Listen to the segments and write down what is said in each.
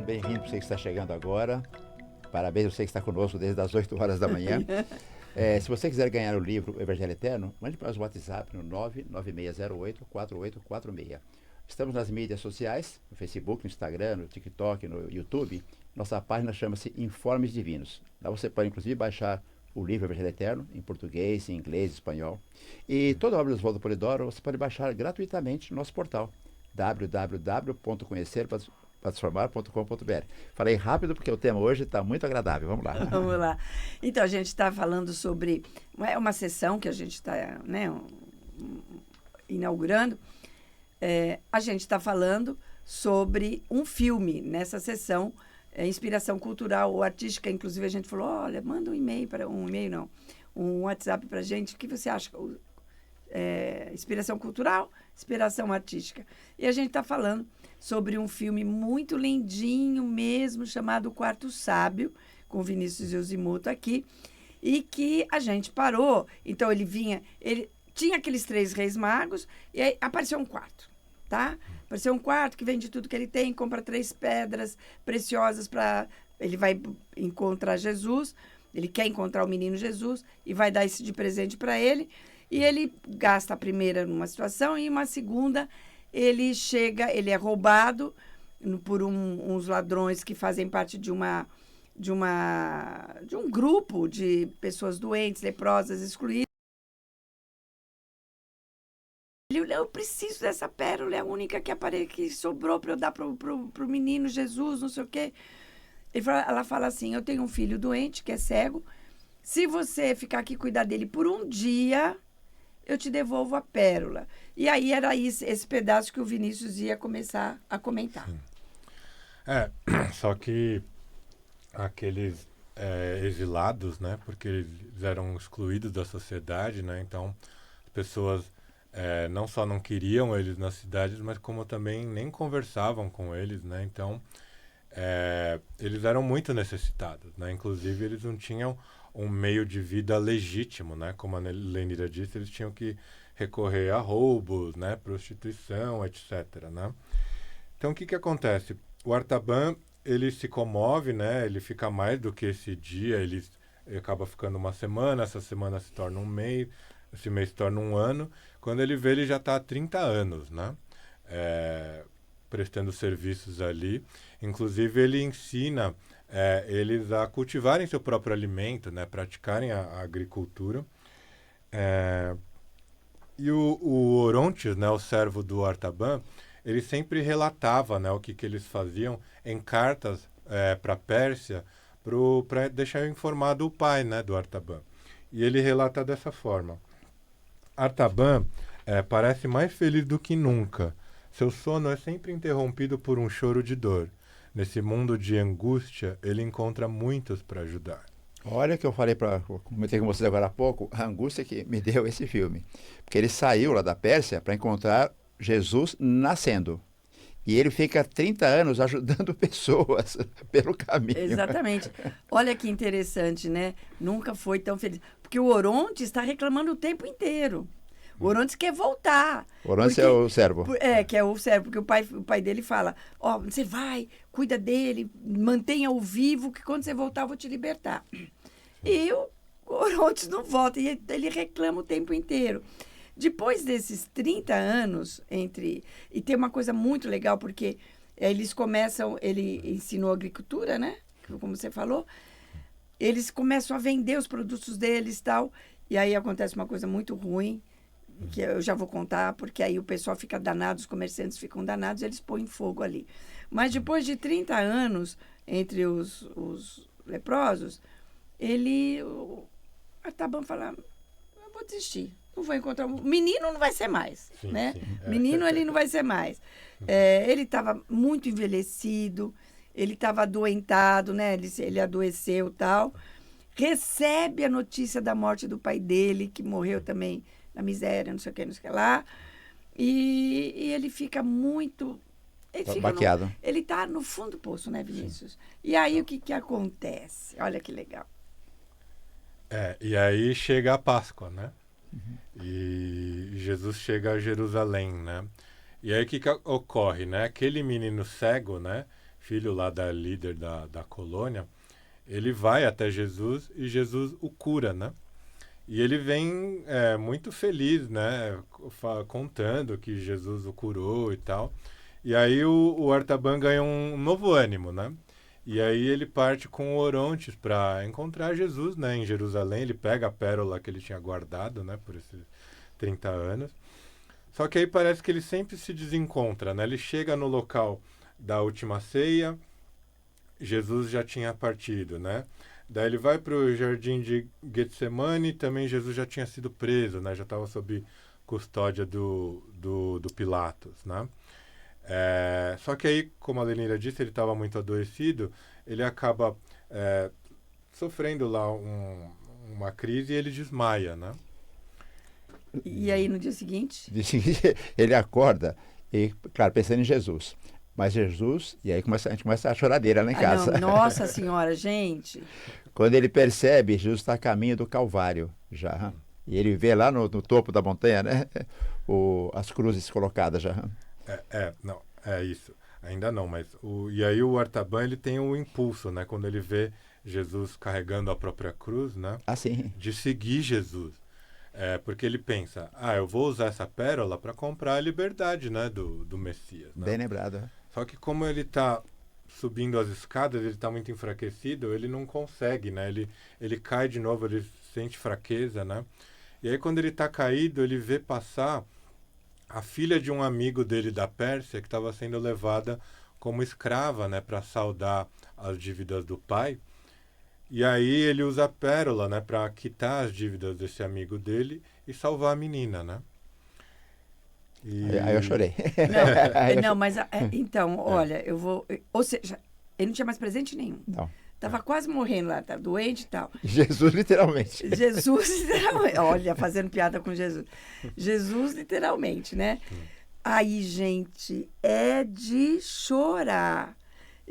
bem-vindo para você que está chegando agora. Parabéns a você que está conosco desde as 8 horas da manhã. Se você quiser ganhar o livro O Evangelho Eterno, mande para o WhatsApp no 99608-4846. Estamos nas mídias sociais, no Facebook, no Instagram, no TikTok, no YouTube. Nossa página chama-se Informes Divinos. Lá você pode, inclusive, baixar o livro Evangelho Eterno, em português, em inglês, espanhol. E toda a obra do Oswaldo Polidoro você pode baixar gratuitamente no nosso portal, www.conhecertransformar.com.br. Falei rápido porque o tema hoje está muito agradável. Vamos lá. Vamos lá. Então, a gente está falando sobre uma sessão que a gente está inaugurando. A gente está falando sobre um filme nessa sessão, inspiração cultural ou artística. Inclusive, a gente falou, olha, manda um WhatsApp para a gente. O que você acha? Inspiração cultural, inspiração artística. E a gente está falando sobre um filme muito lindinho mesmo, chamado Quarto Sábio, com Vinícius Yoshimoto aqui, e que a gente parou. Então, ele tinha aqueles 3 reis magos, e aí apareceu um quarto, tá? Apareceu um quarto que vende tudo que ele tem, compra 3 pedras preciosas para... Ele vai encontrar Jesus, ele quer encontrar o menino Jesus, e vai dar isso de presente para ele, e ele gasta a primeira numa situação, e uma segunda, ele é roubado por uns ladrões que fazem parte de um grupo de pessoas doentes, leprosas, excluídas. Eu preciso dessa pérola, é a única que sobrou para eu dar pro menino Jesus, não sei o quê. Ela fala assim, eu tenho um filho doente, que é cego, se você ficar aqui e cuidar dele por um dia, eu te devolvo a pérola. E aí era esse pedaço que o Vinícius ia começar a comentar. Sim. Só que aqueles exilados, né, porque eles eram excluídos da sociedade, né, então as pessoas não só não queriam eles nas cidades, mas como também nem conversavam com eles, né, então eles eram muito necessitados, né, inclusive eles não tinham um meio de vida legítimo, né, como a Lenira disse, eles tinham que recorrer a roubos, né, prostituição, etc., né. Então, o que acontece? O Artaban, ele se comove, né, ele fica mais do que esse dia, ele acaba ficando uma semana, essa semana se torna um mês, esse mês se torna um ano, quando ele vê, ele já está há 30 anos, né, prestando serviços ali. Inclusive, ele ensina eles a cultivarem seu próprio alimento, né, praticarem a agricultura. E o Orontes, né, o servo do Artaban, ele sempre relatava, né, o que eles faziam em cartas para a Pérsia, para deixar informado o pai, né, do Artaban. E ele relata dessa forma. Artaban parece mais feliz do que nunca. Seu sono é sempre interrompido por um choro de dor. Nesse mundo de angústia, ele encontra muitos para ajudar. Olha que eu comentei com vocês agora há pouco, a angústia que me deu esse filme. Porque ele saiu lá da Pérsia para encontrar Jesus nascendo. E ele fica 30 anos ajudando pessoas pelo caminho. Exatamente. Olha que interessante, né? Nunca foi tão feliz. Porque o Orontes está reclamando o tempo inteiro. O Orontes quer voltar. O Orontes é o servo. Que é o servo, porque o pai dele fala, você vai, cuida dele, mantenha-o vivo, que quando você voltar eu vou te libertar. E o Orontes não volta, e ele reclama o tempo inteiro. Depois desses 30 anos, e tem uma coisa muito legal, porque ele ensinou agricultura, né? Como você falou, eles começam a vender os produtos deles e tal, e aí acontece uma coisa muito ruim, que eu já vou contar, porque aí o pessoal fica danado, os comerciantes ficam danados, eles põem fogo ali. Mas depois de 30 anos, entre os leprosos, o Artaban fala, eu vou desistir, não vou encontrar... O menino não vai ser mais, sim, né? Sim. Menino, ele não vai ser mais. Ele estava muito envelhecido, ele estava adoentado, né? Ele adoeceu e tal. Recebe a notícia da morte do pai dele, que morreu também na miséria, não sei o que lá. E ele fica muito... Baqueado. Ele está no fundo do poço, né, Vinícius? Sim. E aí, o que acontece? Olha que legal. E aí chega a Páscoa, né? Uhum. E Jesus chega a Jerusalém, né? E aí, o que ocorre, né? Aquele menino cego, né? filho lá da líder da colônia, ele vai até Jesus e Jesus o cura, né? E ele vem muito feliz, né? Contando que Jesus o curou e tal. E aí o Artaban ganha um novo ânimo, né? E aí ele parte com Orontes para encontrar Jesus, né? Em Jerusalém. Ele pega a pérola que ele tinha guardado, né? Por esses 30 anos. Só que aí parece que ele sempre se desencontra, né? Ele chega no local da última ceia, Jesus já tinha partido, né? Daí ele vai para o jardim de Getsemane, também Jesus já tinha sido preso, né? Já estava sob custódia do Pilatos, né? Só que aí, como a Lenira disse, ele estava muito adoecido, ele acaba sofrendo lá uma crise e ele desmaia, né? E aí, no dia seguinte? No dia seguinte, ele acorda, e, claro, pensando em Jesus. Mas Jesus, e aí a gente começa a choradeira lá em casa. Não, nossa senhora, gente. Quando ele percebe, Jesus está a caminho do Calvário já. E ele vê lá no topo da montanha, né? As cruzes colocadas já. Não, é isso. Ainda não, mas e aí o Artaban, ele tem um impulso, né? Quando ele vê Jesus carregando a própria cruz, né? Ah, sim. De seguir Jesus. Porque ele pensa, eu vou usar essa pérola para comprar a liberdade, né? Do Messias. Né? Bem lembrado. Só que como ele está subindo as escadas, ele está muito enfraquecido, ele não consegue, né? Ele cai de novo, ele sente fraqueza, né? E aí quando ele está caído, ele vê passar a filha de um amigo dele da Pérsia, que estava sendo levada como escrava, né? Para saldar as dívidas do pai. E aí ele usa a pérola, né? Para quitar as dívidas desse amigo dele e salvar a menina, né? Aí eu chorei. Não, mas então, olha, eu vou... Ou seja, ele não tinha mais presente nenhum. Não. Tava quase morrendo lá, tá doente e tal. Jesus, literalmente. Jesus, literalmente. Olha, fazendo piada com Jesus. Jesus, literalmente, né? Aí, gente, é de chorar.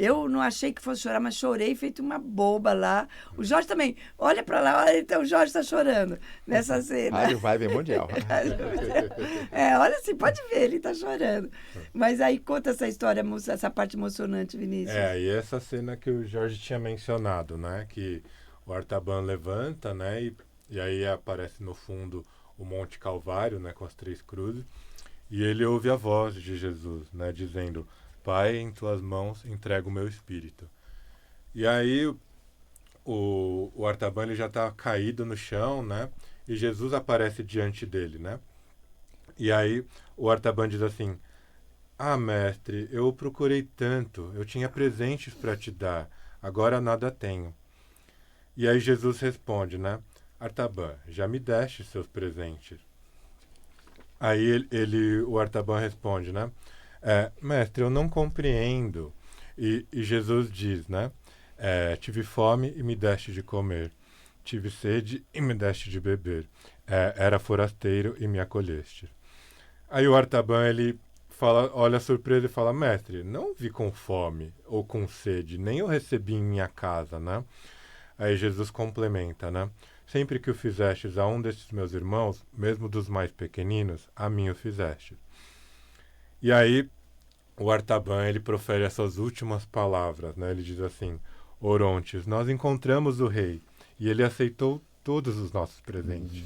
Eu não achei que fosse chorar, mas chorei feito uma boba lá. O Jorge também. Olha pra lá, olha, então o Jorge está chorando nessa cena. Rádio Vibe Mundial. Olha assim, pode ver, ele está chorando. Mas aí conta essa história, essa parte emocionante, Vinícius. E essa cena que o Jorge tinha mencionado, né? Que o Artaban levanta, né? E aí aparece no fundo o Monte Calvário, né? Com as 3 cruzes. E ele ouve a voz de Jesus, né? Dizendo... Pai, em tuas mãos entrego o meu espírito. E aí o Artaban ele já está caído no chão, né? E Jesus aparece diante dele, né? E aí o Artaban diz assim, mestre, eu o procurei tanto, eu tinha presentes para te dar, agora nada tenho. E aí Jesus responde, né? Artaban, já me deste seus presentes. Aí o Artaban responde, né? Mestre, eu não compreendo. E Jesus diz, né? Tive fome e me deste de comer. Tive sede e me deste de beber. Era forasteiro e me acolheste. Aí o Artaban, ele fala, olha surpreso e fala, mestre, não vi com fome ou com sede, nem eu recebi em minha casa, né? Aí Jesus complementa, né? Sempre que o fizestes a um desses meus irmãos, mesmo dos mais pequeninos, a mim o fizestes. E aí, o Artaban, ele profere essas últimas palavras, né? Ele diz assim, Orontes, nós encontramos o rei, e ele aceitou todos os nossos presentes.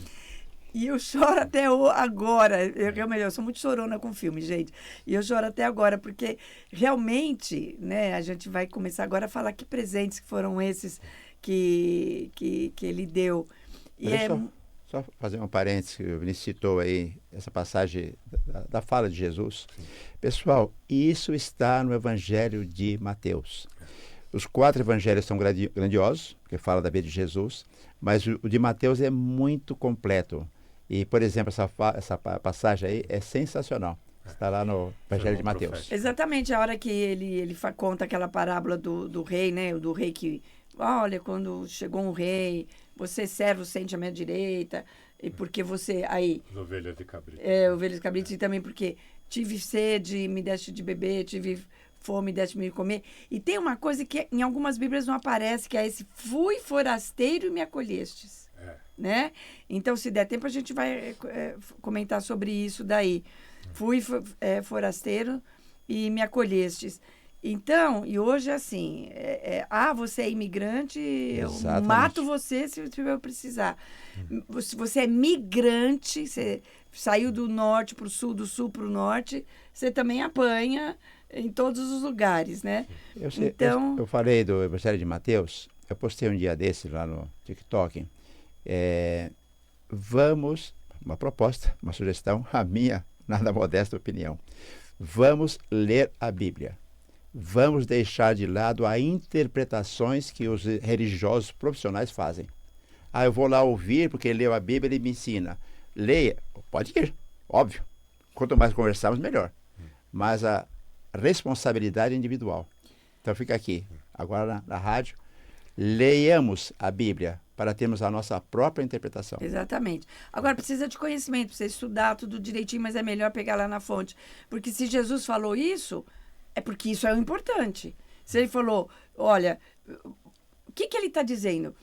E eu choro até agora. Eu sou muito chorona com filme, gente. E eu choro até agora, porque realmente, né, a gente vai começar agora a falar que presentes foram esses que ele deu. E Só fazer um parênteses, que o Vinícius citou aí, essa passagem da fala de Jesus. Sim. Pessoal, isso está no Evangelho de Mateus. Os 4 evangelhos são grandiosos, porque fala da vida de Jesus, mas o de Mateus é muito completo. E, por exemplo, essa passagem aí é sensacional. Está lá no Evangelho de Mateus. Exatamente, a hora que ele conta aquela parábola do rei, né? Do rei que, olha, quando chegou um rei... Você servo sente a minha direita, e porque você aí... As ovelhas e cabritos. Ovelhas e cabritos, e também porque tive sede, me deste de beber, tive fome, deste de comer. E tem uma coisa que em algumas Bíblias não aparece, que é esse, fui forasteiro e me acolhestes. Né? Então, se der tempo, a gente vai comentar sobre isso daí. Fui forasteiro e me acolhestes. Então, e hoje é assim, você é imigrante, eu Exatamente. mato você se eu precisar. Se você é migrante, você saiu do norte para o sul, do sul para o norte, você também apanha em todos os lugares, né? Então, eu falei do Evangelho de Mateus, eu postei um dia desse lá no TikTok. Vamos, uma proposta, uma sugestão, a minha nada modesta opinião. Vamos ler a Bíblia. Vamos deixar de lado as interpretações que os religiosos profissionais fazem. Eu vou lá ouvir porque ele leu a Bíblia, ele me ensina. Leia, pode ir, óbvio. Quanto mais conversarmos, melhor. Mas a responsabilidade é individual. Então fica aqui, agora na rádio, leiamos a Bíblia para termos a nossa própria interpretação. Exatamente. Agora, precisa de conhecimento, precisa estudar tudo direitinho, mas é melhor pegar lá na fonte. Porque se Jesus falou isso, é porque isso é o importante. Se ele falou, olha, o que ele está dizendo?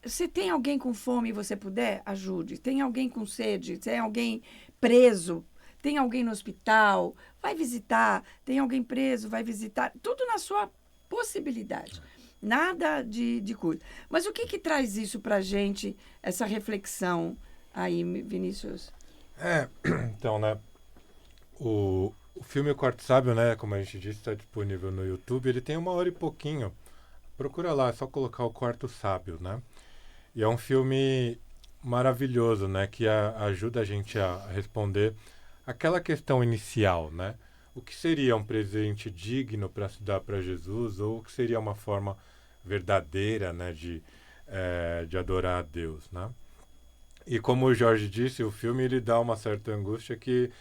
Se tem alguém com fome e você puder, ajude. Tem alguém com sede, tem alguém preso, tem alguém no hospital, vai visitar. Tem alguém preso, vai visitar. Tudo na sua possibilidade. Nada de coisa. Mas o que traz isso para a gente, essa reflexão aí, Vinícius? Então, né, o filme O Quarto Sábio, né, como a gente disse, está disponível no YouTube, ele tem 1h e pouquinho. Procura lá, é só colocar O Quarto Sábio, né? E é um filme maravilhoso, né, que ajuda a gente a responder aquela questão inicial, né? O que seria um presente digno para se dar para Jesus, ou o que seria uma forma verdadeira, né, de adorar a Deus, né? E como o Jorge disse, o filme ele dá uma certa angústia que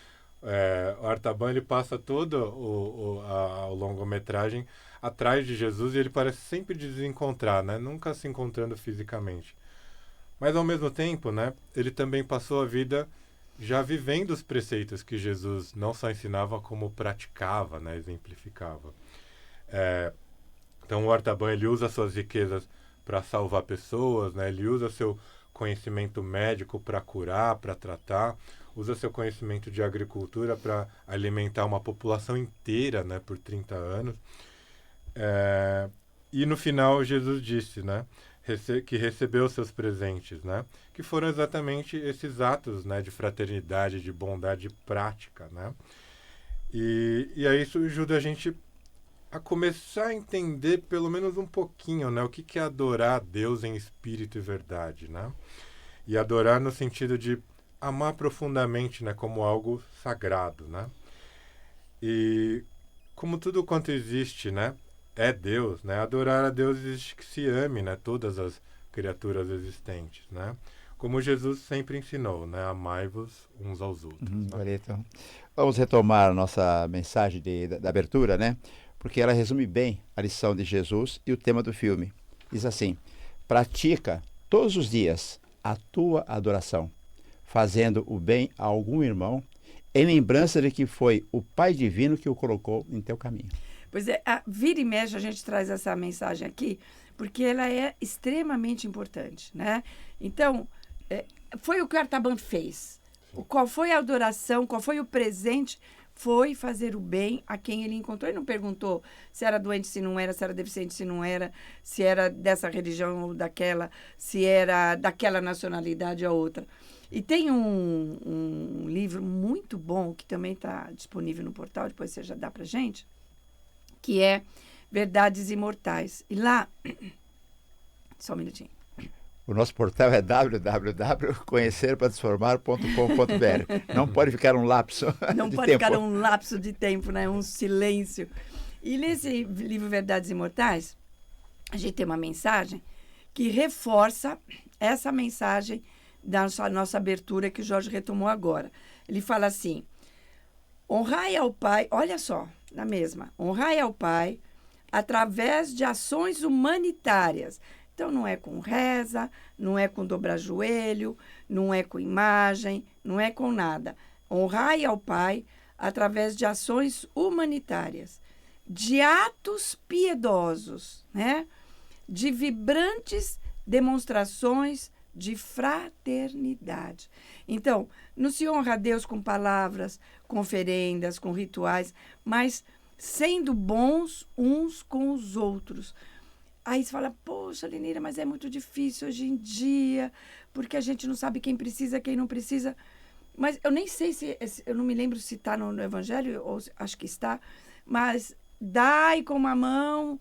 o Artaban ele passa toda a longometragem atrás de Jesus e ele parece sempre desencontrar, né? Nunca se encontrando fisicamente. Mas ao mesmo tempo, né, ele também passou a vida já vivendo os preceitos que Jesus não só ensinava, como praticava, né, exemplificava. Então o Artaban ele usa suas riquezas para salvar pessoas, né, ele usa seu conhecimento médico para curar, para tratar, usa seu conhecimento de agricultura para alimentar uma população inteira, né, por 30 anos. E no final Jesus disse, né, que recebeu seus presentes, né, que foram exatamente esses atos, né, de fraternidade, de bondade prática, né. E aí isso ajuda a gente a começar a entender pelo menos um pouquinho, né, o que é adorar a Deus em espírito e verdade, né. E adorar no sentido de amar profundamente, né, como algo sagrado, né. E como tudo quanto existe, né, é Deus, né? Adorar a Deus exige que se ame, né, todas as criaturas existentes, né? Como Jesus sempre ensinou, né? Amai-vos uns aos outros. Né? Então, vamos retomar a nossa mensagem da abertura, né? Porque ela resume bem a lição de Jesus e o tema do filme. Diz assim: pratica todos os dias a tua adoração, fazendo o bem a algum irmão, em lembrança de que foi o Pai Divino que o colocou em teu caminho. Pois é, vira e mexe a gente traz essa mensagem aqui, porque ela é extremamente importante, né? Então, foi o que o Artaban fez. Qual foi a adoração, qual foi o presente? Foi fazer o bem a quem ele encontrou. Ele não perguntou se era doente, se não era, se era deficiente, se não era, se era dessa religião ou daquela, se era daquela nacionalidade ou outra. E tem um livro muito bom, que também está disponível no portal, depois você já dá pra gente, que é Verdades Imortais. E lá... Só um minutinho. O nosso portal é www.conhecerparatransformar.com.br. Não pode ficar um lapso Não de pode tempo. ficar um lapso de tempo, né? Um silêncio. E nesse livro Verdades Imortais, a gente tem uma mensagem que reforça essa mensagem da nossa abertura que o Jorge retomou agora. Ele fala assim: honrai ao Pai, olha só, na mesma, honrai ao Pai através de ações humanitárias. Então, não é com reza, não é com dobrar joelho, não é com imagem, não é com nada. Honrai ao Pai através de ações humanitárias, de atos piedosos, né? De vibrantes demonstrações de fraternidade. Então, não se honra a Deus com palavras, com oferendas, com rituais, mas sendo bons uns com os outros. Aí você fala, poxa, Lenira, mas é muito difícil hoje em dia, porque a gente não sabe quem precisa, quem não precisa. Mas eu nem sei eu não me lembro se está no Evangelho, ou acho que está, mas dai com uma mão,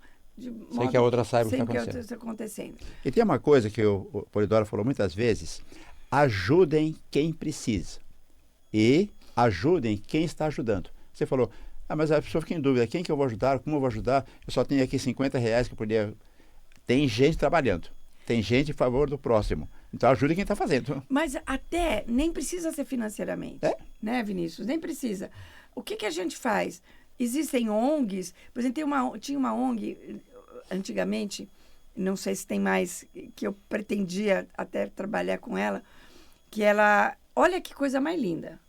sem que a outra saiba o que está acontecendo. E tem uma coisa que o Polidoro falou muitas vezes: ajudem quem precisa e ajudem quem está ajudando. Você falou, mas a pessoa fica em dúvida, quem que eu vou ajudar, como eu vou ajudar? Eu só tenho aqui R$50 que eu poderia... Tem gente trabalhando, tem gente em favor do próximo. Então ajude quem está fazendo. Mas até nem precisa ser financeiramente, né, Vinícius? Nem precisa. O que a gente faz? Existem ONGs, por exemplo, tinha uma ONG antigamente, não sei se tem mais, que eu pretendia até trabalhar com ela, que ela, olha que coisa mais linda.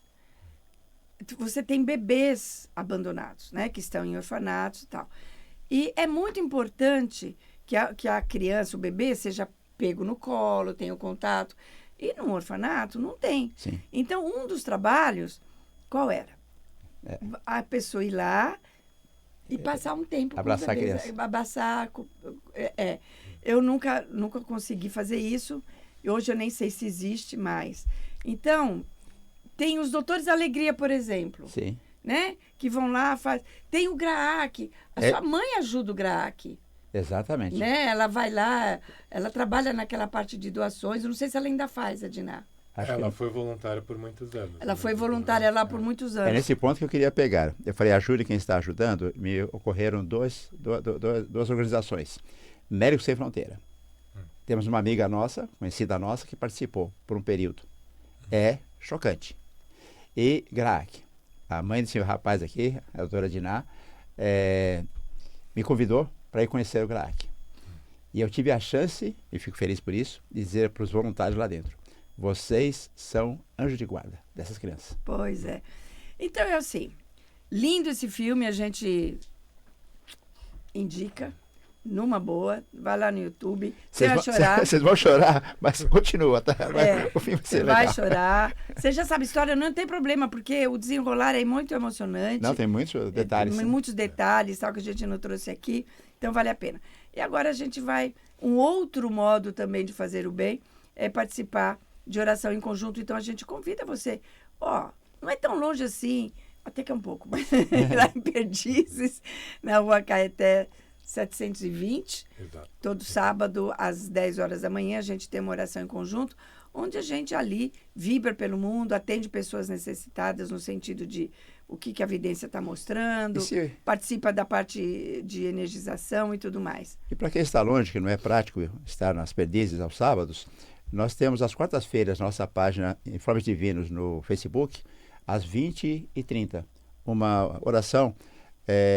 Você tem bebês abandonados, né, que estão em orfanatos e tal. E é muito importante que a criança, o bebê, seja pego no colo, tenha o contato. E no orfanato não tem. Sim. Então, um dos trabalhos, qual era? A pessoa ir lá e passar um tempo abraçar com os bebês. A criança. Abraçar. Eu nunca consegui fazer isso. E hoje eu nem sei se existe mais. Então, tem os Doutores da Alegria, por exemplo. Sim. Né? Que vão lá, faz. Tem o GRAAC. A sua mãe ajuda o GRAAC. Exatamente. Né? Ela vai lá, ela trabalha naquela parte de doações. Eu não sei se ela ainda faz, Adina. Ela foi voluntária por muitos anos. Ela foi voluntária lá por muitos anos. É nesse ponto que eu queria pegar. Eu falei, ajude quem está ajudando. Me ocorreram duas organizações. Médicos Sem Fronteira. Temos uma amiga nossa, conhecida nossa, que participou por um período. É chocante. E GRAAC. A mãe desse rapaz aqui, a doutora Diná, me convidou para ir conhecer o GRAAC. E eu tive a chance, e fico feliz por isso, de dizer para os voluntários lá dentro: vocês são anjo de guarda dessas crianças. Pois é. Então é assim, lindo esse filme, a gente indica, numa boa, vai lá no YouTube, você vai chorar. Vocês vão chorar, mas continua, tá? O filme vai ser legal. Vai chorar. Você já sabe a história, não tem problema, porque o desenrolar é muito emocionante. Não, tem muitos detalhes. Tem muitos detalhes, tal, que a gente não trouxe aqui, então vale a pena. E agora a gente vai, um outro modo também de fazer o bem é participar de oração em conjunto. Então a gente convida você, não é tão longe assim, até que é um pouco, mas lá em Perdizes, na Rua Caeté 720, Exato. Todo sábado às 10 horas da manhã a gente tem uma oração em conjunto, onde a gente ali vibra pelo mundo, atende pessoas necessitadas no sentido de o que a evidência está mostrando, participa da parte de energização e tudo mais. E para quem está longe, que não é prático estar nas Perdizes aos sábados, nós temos às quartas-feiras nossa página Informes Divinos no Facebook, às 20h30. Uma oração,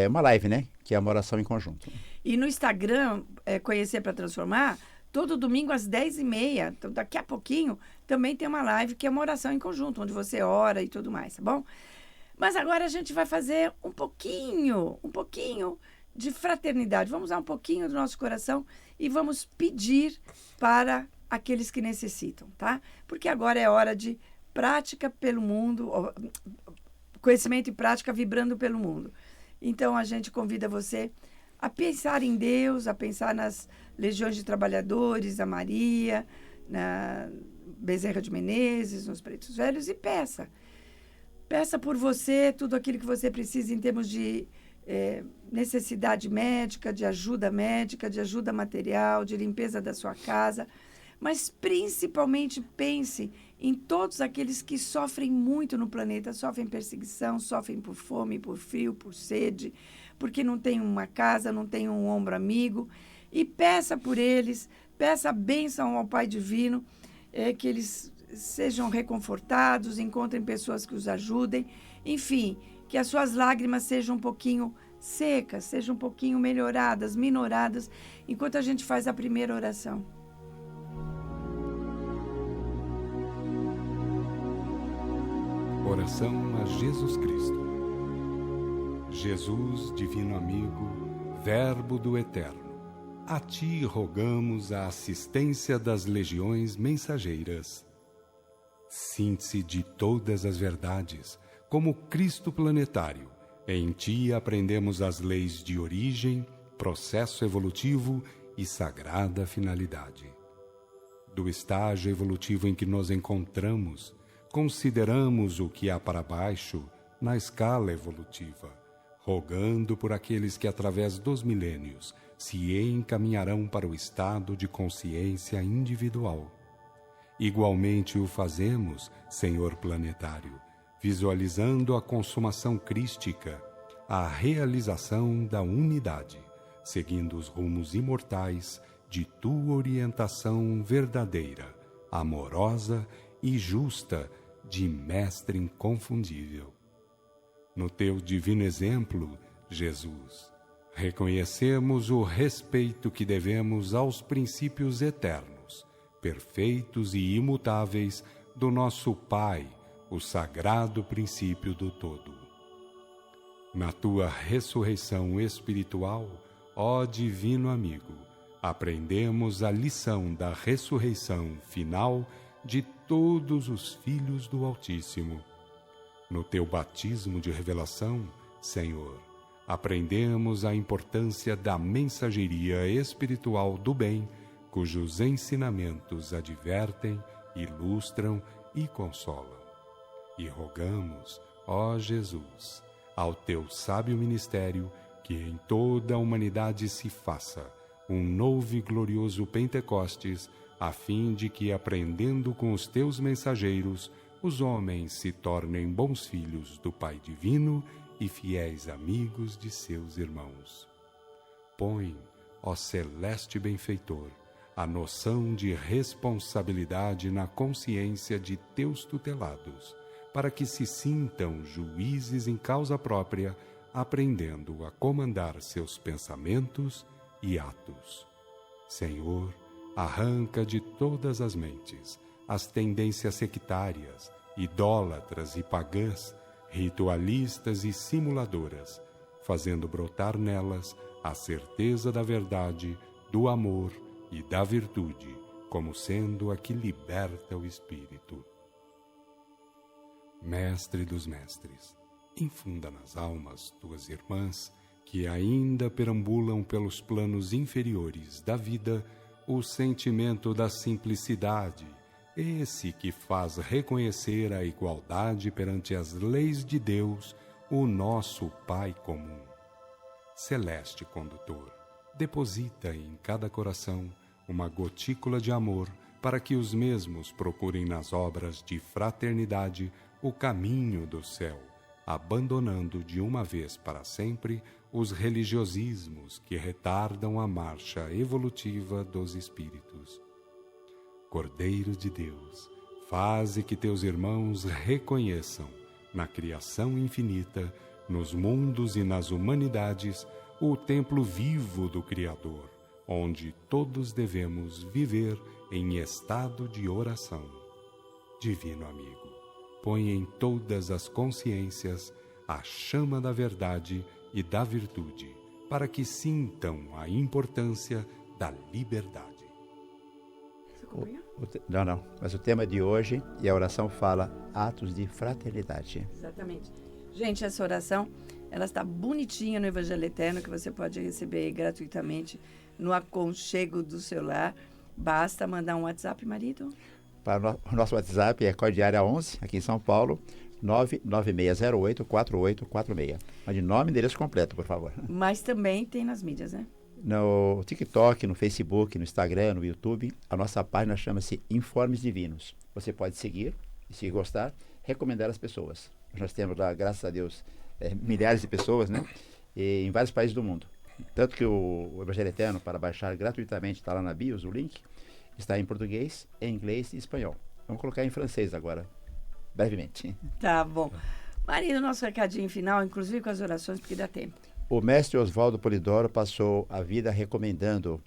uma live, né? Que é uma oração em conjunto. E no Instagram, Conhecer para Transformar, todo domingo às 10h30, então daqui a pouquinho, também tem uma live que é uma oração em conjunto, onde você ora e tudo mais, tá bom? Mas agora a gente vai fazer um pouquinho de fraternidade. Vamos usar um pouquinho do nosso coração e vamos pedir para aqueles que necessitam, tá? Porque agora é hora de prática pelo mundo, conhecimento e prática vibrando pelo mundo. Então, a gente convida você a pensar em Deus, a pensar nas legiões de trabalhadores, a Maria, na Bezerra de Menezes, nos Pretos Velhos, e peça. Peça por você tudo aquilo que você precisa em termos de necessidade médica, de ajuda material, de limpeza da sua casa. Mas, principalmente, pense em todos aqueles que sofrem muito no planeta, sofrem perseguição, sofrem por fome, por frio, por sede, porque não tem uma casa, não tem um ombro amigo. E peça por eles, peça a bênção ao Pai Divino, que eles sejam reconfortados, encontrem pessoas que os ajudem. Enfim, que as suas lágrimas sejam um pouquinho secas, sejam um pouquinho melhoradas, minoradas, enquanto a gente faz a primeira oração. Oração a Jesus Cristo. Jesus, divino amigo, Verbo do Eterno, a ti rogamos a assistência das legiões mensageiras. Síntese de todas as verdades, como Cristo planetário, Em ti aprendemos as leis de origem, processo evolutivo e sagrada finalidade. Do estágio evolutivo em que nos encontramos, consideramos o que há para baixo na escala evolutiva, rogando por aqueles que através dos milênios se encaminharão para o estado de consciência individual. Igualmente o fazemos, Senhor planetário, visualizando a consumação crística, a realização da unidade, seguindo os rumos imortais de tua orientação verdadeira, amorosa e justa, de mestre inconfundível. No teu divino exemplo, Jesus, reconhecemos o respeito que devemos aos princípios eternos, perfeitos e imutáveis do nosso Pai, o sagrado princípio do todo. Na tua ressurreição espiritual, ó divino amigo, aprendemos a lição da ressurreição final de todos os filhos do Altíssimo. No teu batismo de revelação, Senhor, aprendemos a importância da mensageria espiritual do bem, cujos ensinamentos advertem, ilustram e consolam. E rogamos, ó Jesus, ao teu sábio ministério, que em toda a humanidade se faça um novo e glorioso Pentecostes, a fim de que, aprendendo com os teus mensageiros, os homens se tornem bons filhos do Pai Divino e fiéis amigos de seus irmãos. Põe, ó celeste benfeitor, a noção de responsabilidade na consciência de teus tutelados, para que se sintam juízes em causa própria, aprendendo a comandar seus pensamentos e atos. Senhor, arranca de todas as mentes as tendências sectárias, idólatras e pagãs, ritualistas e simuladoras, fazendo brotar nelas a certeza da verdade, do amor e da virtude, como sendo a que liberta o espírito. Mestre dos mestres, infunda nas almas tuas irmãs que ainda perambulam pelos planos inferiores da vida o sentimento da simplicidade, esse que faz reconhecer a igualdade perante as leis de Deus, o nosso Pai comum. Celeste condutor, deposita em cada coração uma gotícula de amor para que os mesmos procurem nas obras de fraternidade o caminho do céu, abandonando de uma vez para sempre os religiosismos que retardam a marcha evolutiva dos espíritos. Cordeiro de Deus, faze que teus irmãos reconheçam, na criação infinita, nos mundos e nas humanidades, o templo vivo do Criador, onde todos devemos viver em estado de oração. Divino amigo, põe em todas as consciências a chama da verdade e da virtude, para que sintam a importância da liberdade. Não. Mas o tema de hoje e a oração fala atos de fraternidade. Exatamente. Gente, essa oração, ela está bonitinha no Evangelho Eterno, que você pode receber gratuitamente no aconchego do celular. Basta mandar um WhatsApp, marido. Para o nosso WhatsApp é Cordiária 11, aqui em São Paulo, 996084846. Mas de nome e endereço completo, por favor. Mas também tem nas mídias, né? No TikTok, no Facebook, no Instagram, no YouTube, a nossa página chama-se Informes Divinos. Você pode seguir e, se gostar, recomendar às pessoas. Nós temos lá, graças a Deus, milhares de pessoas, né? Em vários países do mundo. Tanto que o Evangelho Eterno, para baixar gratuitamente, está lá na bios, o link, está em português, em inglês e espanhol. Vamos colocar em francês agora, brevemente. Tá bom. Marido, nosso recadinho final, inclusive com as orações, porque dá tempo. O mestre Oswaldo Polidoro passou a vida recomendando,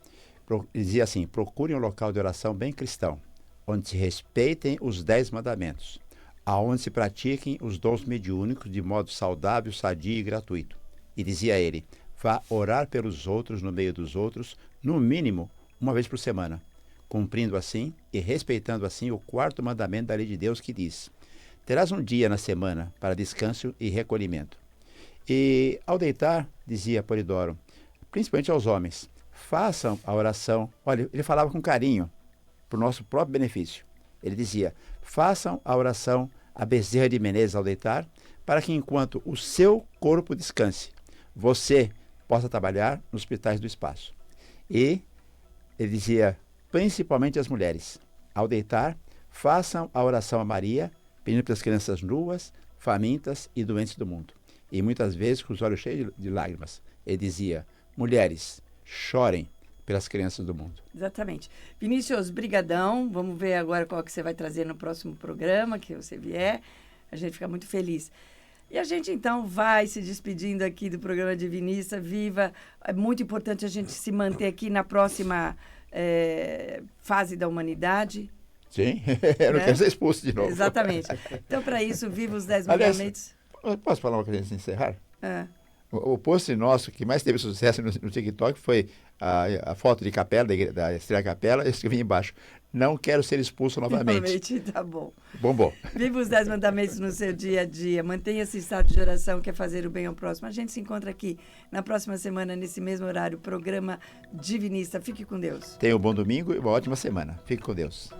dizia assim, procurem um local de oração bem cristão, onde se respeitem os 10 mandamentos, aonde se pratiquem os dons mediúnicos de modo saudável, sadio e gratuito. E dizia ele, vá orar pelos outros no meio dos outros, no mínimo, uma vez por semana, cumprindo assim e respeitando assim o 4º mandamento da lei de Deus que diz, terás um dia na semana para descanso e recolhimento. E ao deitar, dizia Polidoro, principalmente aos homens, façam a oração. Olha, ele falava com carinho, para o nosso próprio benefício. Ele dizia, façam a oração a Bezerra de Menezes ao deitar, para que enquanto o seu corpo descanse, você possa trabalhar nos hospitais do espaço. E ele dizia, principalmente as mulheres, ao deitar, façam a oração a Maria, pedindo pelas crianças nuas, famintas e doentes do mundo. E muitas vezes, com os olhos cheios de lágrimas, ele dizia, mulheres, chorem pelas crianças do mundo. Exatamente. Vinícius, brigadão. Vamos ver agora qual que você vai trazer no próximo programa, que você vier. A gente fica muito feliz. E a gente, então, vai se despedindo aqui do programa Divinista. Viva! É muito importante a gente se manter aqui na próxima fase da humanidade. Sim, eu não quero ser expulso de novo. Exatamente. Então, para isso, viva os 10 mandamentos. Posso falar uma coisa antes de encerrar? É. O post nosso que mais teve sucesso no TikTok foi a foto de capela, da Estrela Capela. Eu escrevi embaixo, não quero ser expulso novamente. Tá bom. Bombou. Viva os 10 mandamentos no seu dia a dia. Mantenha esse estado de oração, que é fazer o bem ao próximo. A gente se encontra aqui na próxima semana, nesse mesmo horário, programa Divinista. Fique com Deus. Tenha um bom domingo e uma ótima semana. Fique com Deus.